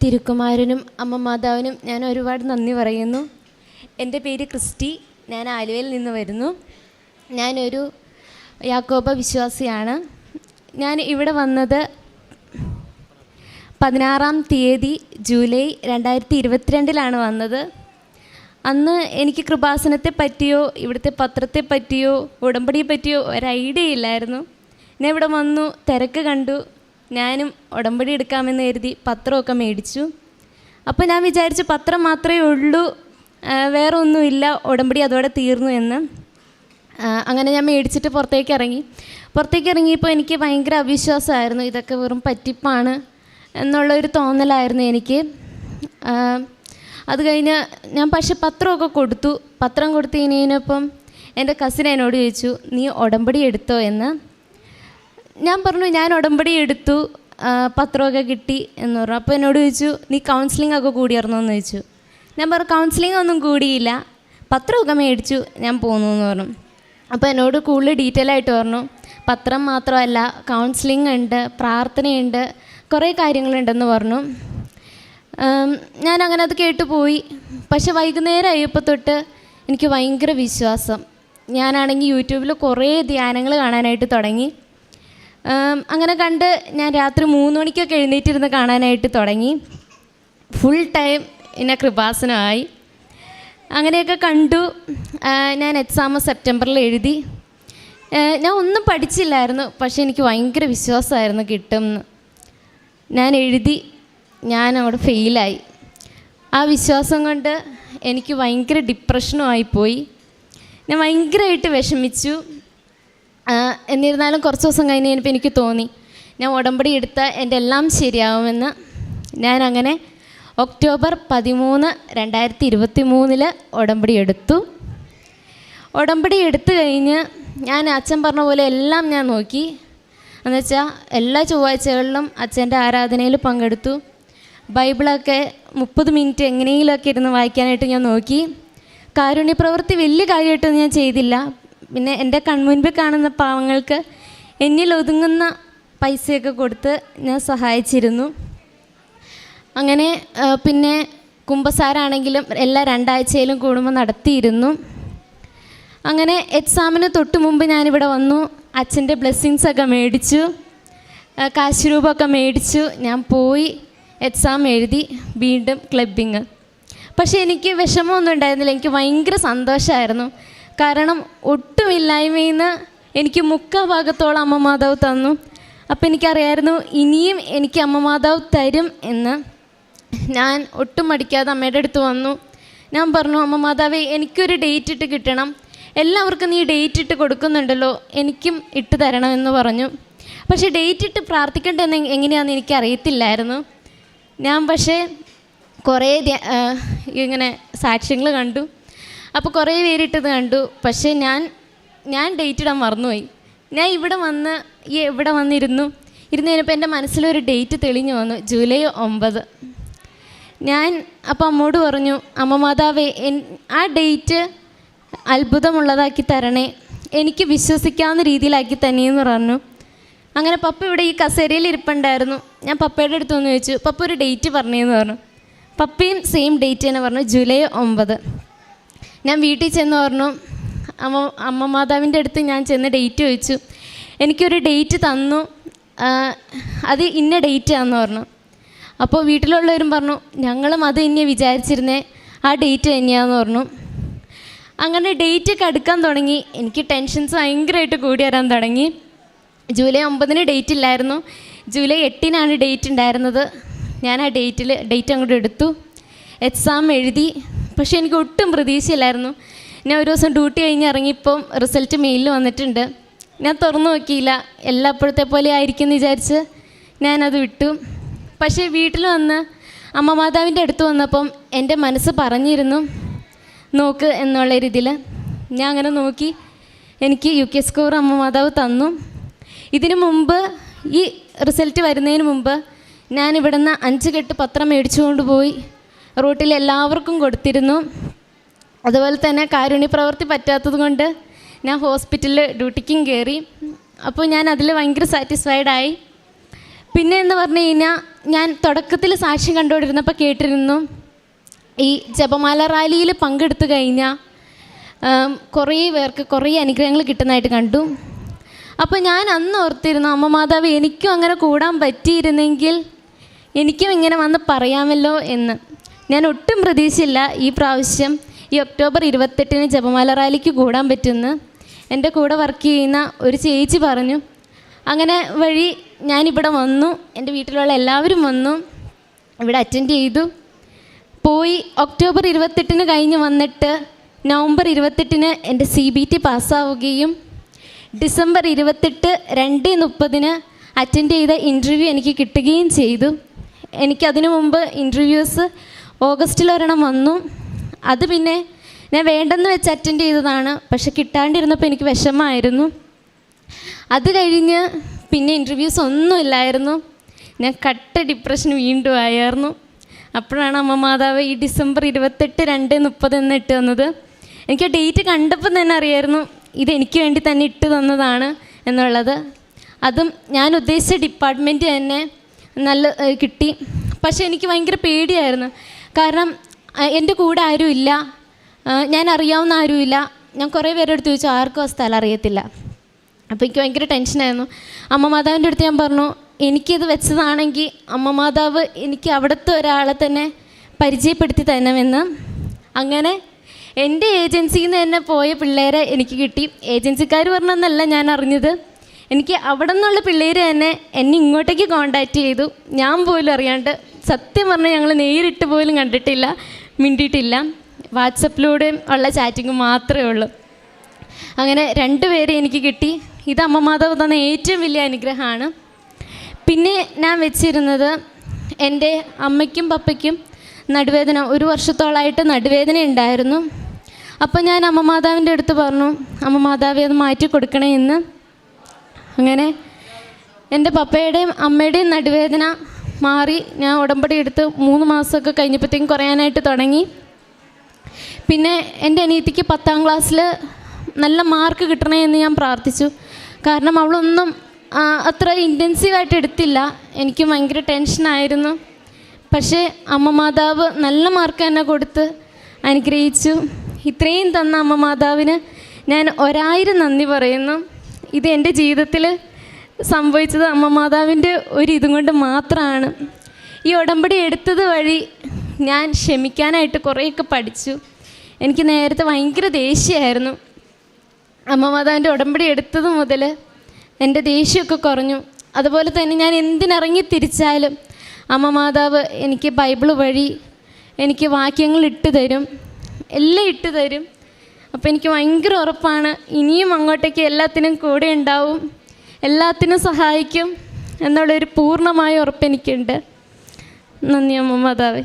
തിരുക്കുമാരനും അമ്മ മാതാവിനും ഞാൻ ഒരുപാട് നന്ദി പറയുന്നു. എൻ്റെ പേര് ക്രിസ്റ്റി. ഞാൻ ആലുവയിൽ നിന്ന് വരുന്നു. ഞാനൊരു യാക്കോബ വിശ്വാസിയാണ്. ഞാൻ ഇവിടെ വന്നത് 16-ാം തീയതി ജൂലൈ 2022 വന്നത്. അന്ന് എനിക്ക് കൃപാസനത്തെ പറ്റിയോ ഇവിടുത്തെ പത്രത്തെ പറ്റിയോ ഉടമ്പടിയെ പറ്റിയോ ഒരു ഐഡിയ ഇല്ലായിരുന്നു. ഞാൻ ഇവിടെ വന്നു, തിരക്ക് കണ്ടു, ഞാനും ഉടമ്പടി എടുക്കാമെന്ന് കരുതി പത്രമൊക്കെ മേടിച്ചു. അപ്പോൾ ഞാൻ വിചാരിച്ചു പത്രം മാത്രമേ ഉള്ളൂ, വേറെ ഒന്നുമില്ല, ഉടമ്പടി അതോടെ തീർന്നു എന്ന്. അങ്ങനെ ഞാൻ മേടിച്ചിട്ട് പുറത്തേക്ക് ഇറങ്ങിയപ്പോൾ എനിക്ക് ഭയങ്കര അവിശ്വാസമായിരുന്നു. ഇതൊക്കെ വെറും പറ്റിപ്പാണ് എന്നുള്ളൊരു തോന്നലായിരുന്നു എനിക്ക്. അത് കഴിഞ്ഞ് ഞാൻ പക്ഷെ പത്രമൊക്കെ കൊടുത്തു. പത്രം കൊടുത്തു കഴിഞ്ഞപ്പം എൻ്റെ കസിൻ എന്നോട് ചോദിച്ചു, നീ ഉടമ്പടി എടുത്തോ എന്ന്. ഞാൻ പറഞ്ഞു ഞാൻ ഉടമ്പടി എടുത്തു, പത്രമൊക്കെ കിട്ടി എന്ന് പറഞ്ഞു. അപ്പോൾ എന്നോട് ചോദിച്ചു, നീ കൗൺസിലിംഗ് ഒക്കെ കൂടിയായിരുന്നോ എന്ന് ചോദിച്ചു. ഞാൻ പറഞ്ഞു കൗൺസിലിംഗ് ഒന്നും കൂടിയില്ല, പത്രമൊക്കെ മേടിച്ചു, ഞാൻ പോന്നു എന്ന് പറഞ്ഞു. അപ്പോൾ എന്നോട് കൂടുതൽ ഡീറ്റെയിൽ ആയിട്ട് പറഞ്ഞു, പത്രം മാത്രമല്ല കൗൺസിലിംഗ് ഉണ്ട്, പ്രാർത്ഥനയുണ്ട്, കുറേ കാര്യങ്ങളുണ്ടെന്ന് പറഞ്ഞു. ഞാൻ അങ്ങനെ അത് കേട്ടു പോയി. പക്ഷെ വൈകുന്നേരം ആയപ്പോൾ തൊട്ട് എനിക്ക് ഭയങ്കര വിശ്വാസം. ഞാനാണെങ്കിൽ യൂട്യൂബിൽ കുറേ ധ്യാനങ്ങൾ കാണാനായിട്ട് തുടങ്ങി. അങ്ങനെ കണ്ട് ഞാൻ രാത്രി 3 മണിക്കൊക്കെ എഴുന്നേറ്റിരുന്ന് കാണാനായിട്ട് തുടങ്ങി. ഫുൾ ടൈം എന്നെ കൃപാസനമായി. അങ്ങനെയൊക്കെ കണ്ടു. ഞാൻ എക്സാം സെപ്റ്റംബറിൽ എഴുതി. ഞാൻ ഒന്നും പഠിച്ചില്ലായിരുന്നു, പക്ഷേ എനിക്ക് ഭയങ്കര വിശ്വാസമായിരുന്നു കിട്ടുമെന്ന്. ഞാൻ എഴുതി, ഞാൻ അവിടെ ഫെയിലായി. ആ വിശ്വാസം കൊണ്ട് എനിക്ക് ഭയങ്കര ഡിപ്രഷനും ആയിപ്പോയി. ഞാൻ ഭയങ്കരമായിട്ട് വിഷമിച്ചു. എന്നിരുന്നാലും കുറച്ച് ദിവസം കഴിഞ്ഞപ്പോൾ എനിക്ക് തോന്നി ഞാൻ ഉടമ്പടി എടുത്താൽ എൻ്റെ എല്ലാം ശരിയാവുമെന്ന്. ഞാൻ അങ്ങനെ ഒക്ടോബർ 13, 2023 ഉടമ്പടി എടുത്തു. ഉടമ്പടി എടുത്തു കഴിഞ്ഞ് ഞാൻ അച്ഛൻ പറഞ്ഞ പോലെ എല്ലാം ഞാൻ നോക്കി. എന്നുവെച്ചാൽ എല്ലാ ചൊവ്വാഴ്ചകളിലും അച്ഛൻ്റെ ആരാധനയിൽ പങ്കെടുത്തു. ബൈബിളൊക്കെ 30 മിനിറ്റ് എങ്ങനെയെങ്കിലുമൊക്കെ ഇരുന്ന് വായിക്കാനായിട്ട് ഞാൻ നോക്കി. കാരുണ്യപ്രവൃത്തി വലിയ കാര്യമായിട്ടൊന്നും ഞാൻ ചെയ്തില്ല. പിന്നെ എൻ്റെ കൺമുൻപിൽ കാണുന്ന പാവങ്ങൾക്ക് എന്നിൽ ഒതുങ്ങുന്ന പൈസയൊക്കെ കൊടുത്ത് ഞാൻ സഹായിച്ചിരുന്നു. അങ്ങനെ പിന്നെ കുമ്പസാരാണെങ്കിലും എല്ലാ 2 ആഴ്ചയിലും കൂടുമ്പോൾ നടത്തിയിരുന്നു. അങ്ങനെ എക്സാമിന് തൊട്ട് മുമ്പ് ഞാനിവിടെ വന്നു. അച്ഛൻ്റെ ബ്ലെസ്സിങ്സൊക്കെ മേടിച്ചു, കാശ് രൂപമൊക്കെ മേടിച്ചു. ഞാൻ പോയി എക്സാം എഴുതി, വീണ്ടും ക്ലബിങ്. പക്ഷേ എനിക്ക് വിഷമമൊന്നും ഉണ്ടായിരുന്നില്ല, എനിക്ക് ഭയങ്കര സന്തോഷമായിരുന്നു. കാരണം ഒട്ടുമില്ലായ്മയിൽ നിന്ന് എനിക്ക് 3/4 ഭാഗത്തോളം അമ്മ മാതാവ് തന്നു. അപ്പോൾ എനിക്കറിയായിരുന്നു ഇനിയും എനിക്ക് അമ്മ മാതാവ് തരും എന്ന്. ഞാൻ ഒട്ടും മടിക്കാതെ അമ്മയുടെ അടുത്ത് വന്നു. ഞാൻ പറഞ്ഞു, അമ്മ മാതാവേ, എനിക്കൊരു ഡേറ്റ് ഇട്ട് കിട്ടണം, എല്ലാവർക്കും നീ ഡേറ്റ് ഇട്ട് കൊടുക്കുന്നുണ്ടല്ലോ, എനിക്കും ഇട്ട് തരണമെന്ന് പറഞ്ഞു. പക്ഷേ ഡേറ്റ് ഇട്ട് പ്രാർത്ഥിക്കേണ്ടതെന്ന് എങ്ങനെയാണെന്ന് എനിക്കറിയത്തില്ലായിരുന്നു. ഞാൻ പക്ഷേ കുറേ ഇങ്ങനെ സാക്ഷ്യങ്ങൾ കണ്ടു. അപ്പോൾ കുറേ പേരിട്ടത് കണ്ടു. പക്ഷേ ഞാൻ ഡേറ്റ് ഇടാൻ മറന്നുപോയി. ഞാൻ ഇവിടെ വന്നിരുന്നു കഴിഞ്ഞപ്പോൾ എൻ്റെ മനസ്സിലൊരു ഡേറ്റ് തെളിഞ്ഞു വന്നു, ജൂലൈ 9. ഞാൻ അപ്പോൾ അമ്മോട് പറഞ്ഞു, അമ്മ മാതാവേ, ആ ഡേറ്റ് അത്ഭുതമുള്ളതാക്കി തരണേ, എനിക്ക് വിശ്വസിക്കാവുന്ന രീതിയിലാക്കി തന്നെയെന്ന് പറഞ്ഞു. അങ്ങനെ പപ്പ ഇവിടെ ഈ കസേരയിൽ ഇരിപ്പുണ്ടായിരുന്നു. ഞാൻ പപ്പയുടെ അടുത്ത് വന്ന് ചോദിച്ചു, പപ്പ ഒരു ഡേറ്റ് പറഞ്ഞതെന്ന് പറഞ്ഞു. പപ്പയും സെയിം ഡേറ്റ് തന്നെ പറഞ്ഞു, ജൂലൈ 9. ഞാൻ വീട്ടിൽ ചെന്ന് പറഞ്ഞു, അമ്മ മാതാവിൻ്റെ അടുത്ത് ഞാൻ ചെന്ന് ഡേറ്റ് ചോദിച്ചു. എനിക്കൊരു ഡേറ്റ് തന്നു, അത് ഇന്ന ഡേറ്റ് ആണെന്ന് പറഞ്ഞു. അപ്പോൾ വീട്ടിലുള്ളവരും പറഞ്ഞു, ഞങ്ങളും അത് തന്നെയാണ് വിചാരിച്ചിരുന്നേ, ആ ഡേറ്റ് തന്നെയാണെന്ന് പറഞ്ഞു. അങ്ങനെ ഡേറ്റൊക്കെ അടുക്കാൻ തുടങ്ങി. എനിക്ക് ടെൻഷൻസ് ഭയങ്കരമായിട്ട് കൂടി വരാൻ തുടങ്ങി. ജൂലൈ 9 ഡേറ്റ് ഇല്ലായിരുന്നു, ജൂലൈ 8 ഡേറ്റ് ഉണ്ടായിരുന്നത്. ഞാൻ ആ ഡേറ്റ് അങ്ങോട്ട് എടുത്തു, എക്സാം എഴുതി. പക്ഷേ എനിക്ക് ഒട്ടും പ്രതീക്ഷയില്ലായിരുന്നു. ഞാൻ ഒരു ദിവസം ഡ്യൂട്ടി കഴിഞ്ഞ് ഇറങ്ങിയപ്പം റിസൾട്ട് മെയിലിൽ വന്നിട്ടുണ്ട്. ഞാൻ തുറന്നു നോക്കിയില്ല, എല്ലാപ്പോഴത്തെ പോലെ ആയിരിക്കും എന്ന് വിചാരിച്ച് ഞാനത് വിട്ടു. പക്ഷേ വീട്ടിൽ വന്ന് അമ്മ മാതാവിൻ്റെ അടുത്ത് വന്നപ്പം എൻ്റെ മനസ്സ് പറഞ്ഞിരുന്നു നോക്ക് എന്നുള്ള രീതിയിൽ. ഞാൻ അങ്ങനെ നോക്കി, എനിക്ക് UK സ്കോർ അമ്മ മാതാവ് തന്നു. ഇതിനു മുമ്പ് ഈ റിസൾട്ട് വരുന്നതിന് മുമ്പ് ഞാൻ ഇവിടുന്ന് 5 കെട്ട് പത്രം മേടിച്ചുകൊണ്ട് പോയി റോട്ടിൽ എല്ലാവർക്കും കൊടുത്തിരുന്നു. അതുപോലെ തന്നെ കാരുണ്യ പ്രവൃത്തി പറ്റാത്തത് കൊണ്ട് ഞാൻ ഹോസ്പിറ്റലിൽ ഡ്യൂട്ടിക്കും കയറി. അപ്പോൾ ഞാൻ അതിൽ ഭയങ്കര സാറ്റിസ്ഫൈഡായി. പിന്നെ എന്ന് പറഞ്ഞു കഴിഞ്ഞാൽ ഞാൻ തുടക്കത്തിൽ സാക്ഷ്യം കണ്ടുകൊണ്ടിരുന്നപ്പോൾ കേട്ടിരുന്നു ഈ ജപമാല റാലിയിൽ പങ്കെടുത്തു കഴിഞ്ഞാൽ കുറേ പേർക്ക് കുറേ അനുഗ്രഹങ്ങൾ കിട്ടുന്നതായിട്ട് കണ്ടു. അപ്പോൾ ഞാൻ അന്ന് ഓർത്തിരുന്നു, അമ്മ മാതാവ് എനിക്കും അങ്ങനെ കൂടാൻ പറ്റിയിരുന്നെങ്കിൽ എനിക്കും ഇങ്ങനെ വന്ന് പറയാമല്ലോ എന്ന്. ഞാൻ ഒട്ടും പ്രതീക്ഷയില്ല ഈ പ്രാവശ്യം ഈ ഒക്ടോബർ 28 ജപമാല റാലിക്ക് കൂടാൻ പറ്റുമെന്ന്. എൻ്റെ കൂടെ വർക്ക് ചെയ്യുന്ന ഒരു ചേച്ചി പറഞ്ഞു. അങ്ങനെ വഴി ഞാനിവിടെ വന്നു, എൻ്റെ വീട്ടിലുള്ള എല്ലാവരും വന്നു, ഇവിടെ അറ്റൻഡ് ചെയ്തു പോയി. ഒക്ടോബർ 28 കഴിഞ്ഞ് വന്നിട്ട് നവംബർ 28 എൻ്റെ CBT പാസ്സാവുകയും ഡിസംബർ 28 2:30 അറ്റൻഡ് ചെയ്ത ഇൻ്റർവ്യൂ എനിക്ക് കിട്ടുകയും ചെയ്തു. എനിക്കതിനു മുമ്പ് ഇൻ്റർവ്യൂസ് ഓഗസ്റ്റിൽ ഒരെണ്ണം വന്നു. അത് പിന്നെ ഞാൻ വേണ്ടെന്ന് വെച്ച് അറ്റൻഡ് ചെയ്തതാണ്. പക്ഷെ കിട്ടാണ്ടിരുന്നപ്പോൾ എനിക്ക് വിഷമമായിരുന്നു. അത് കഴിഞ്ഞ് പിന്നെ ഇൻ്റർവ്യൂസ് ഒന്നുമില്ലായിരുന്നു. ഞാൻ കട്ട ഡിപ്രഷൻ വീണ്ടും ആയിരുന്നു. അപ്പോഴാണ് അമ്മ മാതാവ് ഈ ഡിസംബർ 28 2:30 എന്ന് ഇട്ട് തന്നത്. എനിക്ക് ആ ഡേറ്റ് കണ്ടപ്പോൾ തന്നെ അറിയായിരുന്നു ഇതെനിക്ക് വേണ്ടി തന്നെ ഇട്ട് തന്നതാണ് എന്നുള്ളത്. അതും ഞാൻ ഉദ്ദേശിച്ച ഡിപ്പാർട്ട്മെൻറ്റ് തന്നെ നല്ല കിട്ടി. പക്ഷേ എനിക്ക് ഭയങ്കര പേടിയായിരുന്നു. കാരണം എൻ്റെ കൂടെ ആരുമില്ല, ഞാൻ അറിയാവുന്ന ആരുമില്ല. ഞാൻ കുറേ പേരുടെ അടുത്ത് ചോദിച്ചു, ആർക്കും ആ സ്ഥലം അറിയത്തില്ല. അപ്പോൾ എനിക്ക് ഭയങ്കര ടെൻഷനായിരുന്നു. അമ്മ മാതാവിൻ്റെ അടുത്ത് ഞാൻ പറഞ്ഞു, എനിക്കിത് വെച്ചതാണെങ്കിൽ അമ്മ മാതാവ് എനിക്ക് അവിടുത്തെ ഒരാളെ തന്നെ പരിചയപ്പെടുത്തി തരണമെന്ന്. അങ്ങനെ എൻ്റെ ഏജൻസിയിൽ നിന്ന് തന്നെ പോയ പിള്ളേരെ എനിക്ക് കിട്ടി. ഏജൻസിക്കാർ പറഞ്ഞതെന്നല്ല ഞാൻ അറിഞ്ഞത്. എനിക്ക് അവിടെ നിന്നുള്ള പിള്ളേർ തന്നെ എന്നെ ഇങ്ങോട്ടേക്ക് കോണ്ടാക്റ്റ് ചെയ്തു. ഞാൻ പോലും അറിയാണ്ട്, സത്യം പറഞ്ഞാൽ ഞങ്ങൾ നേരിട്ട് പോലും കണ്ടിട്ടില്ല, മിണ്ടിയിട്ടില്ല. വാട്സപ്പിലൂടെ ഉള്ള ചാറ്റിങ് മാത്രമേ ഉള്ളൂ. അങ്ങനെ 2 പേരെ എനിക്ക് കിട്ടി. ഇത് അമ്മ മാതാവ് തന്ന ഏറ്റവും വലിയ അനുഗ്രഹമാണ്. പിന്നെ ഞാൻ വെച്ചിരുന്നത് എൻ്റെ അമ്മയ്ക്കും പപ്പയ്ക്കും നടുവേദന, 1 വർഷത്തോളമായിട്ട് നടുവേദന ഉണ്ടായിരുന്നു. അപ്പോൾ ഞാൻ അമ്മ മാതാവിൻ്റെ അടുത്ത് പറഞ്ഞു, അമ്മ മാതാവെ അത് മാറ്റി കൊടുക്കണേ എന്ന്. അങ്ങനെ എൻ്റെ പപ്പയുടെയും അമ്മയുടെയും നടുവേദന മാറി. ഞാൻ ഉടമ്പടി എടുത്ത് 3 മാസമൊക്കെ കഴിഞ്ഞപ്പോഴത്തേക്കും കുറയാനായിട്ട് തുടങ്ങി. പിന്നെ എൻ്റെ അനിയത്തിക്ക് 10ാം ക്ലാസ്സിൽ നല്ല മാർക്ക് കിട്ടണേ എന്ന് ഞാൻ പ്രാർത്ഥിച്ചു. കാരണം അവളൊന്നും അത്ര ഇൻറ്റൻസീവായിട്ട് എടുത്തില്ല. എനിക്ക് ഭയങ്കര ടെൻഷനായിരുന്നു. പക്ഷേ അമ്മ മാതാവ് നല്ല മാർക്ക് തന്നെ കൊടുത്ത് അനുഗ്രഹിച്ചു. ഇത്രയും തന്ന അമ്മ മാതാവിന് ഞാൻ 1000 നന്ദി പറയുന്നു. ഇത് എൻ്റെ ജീവിതത്തിൽ സംഭവിച്ചത് അമ്മ മാതാവിൻ്റെ ഇതും കൊണ്ട് മാത്രമാണ്. ഈ ഉടമ്പടി എടുത്തത് വഴി ഞാൻ ക്ഷമിക്കാനായിട്ട് കുറേയൊക്കെ പഠിച്ചു. എനിക്ക് നേരത്തെ ഭയങ്കര ദേഷ്യമായിരുന്നു. അമ്മ മാതാവിൻ്റെ ഉടമ്പടി എടുത്തത് മുതൽ എൻ്റെ ദേഷ്യമൊക്കെ കുറഞ്ഞു. അതുപോലെ തന്നെ ഞാൻ എന്തിനിറങ്ങി തിരിച്ചാലും അമ്മ മാതാവ് എനിക്ക് ബൈബിൾ വഴി എനിക്ക് വാക്യങ്ങൾ ഇട്ട് തരും, എല്ലാം ഇട്ട് തരും. അപ്പോൾ എനിക്ക് ഭയങ്കര ഉറപ്പാണ് ഇനിയും അങ്ങോട്ടേക്ക് എല്ലാത്തിനും കൂടെ ഉണ്ടാവും, എല്ലാത്തിനും സഹായിക്കും എന്നുള്ളൊരു പൂർണ്ണമായ ഉറപ്പ് എനിക്കുണ്ട്. നന്ദി അമ്മ മാതാവേ.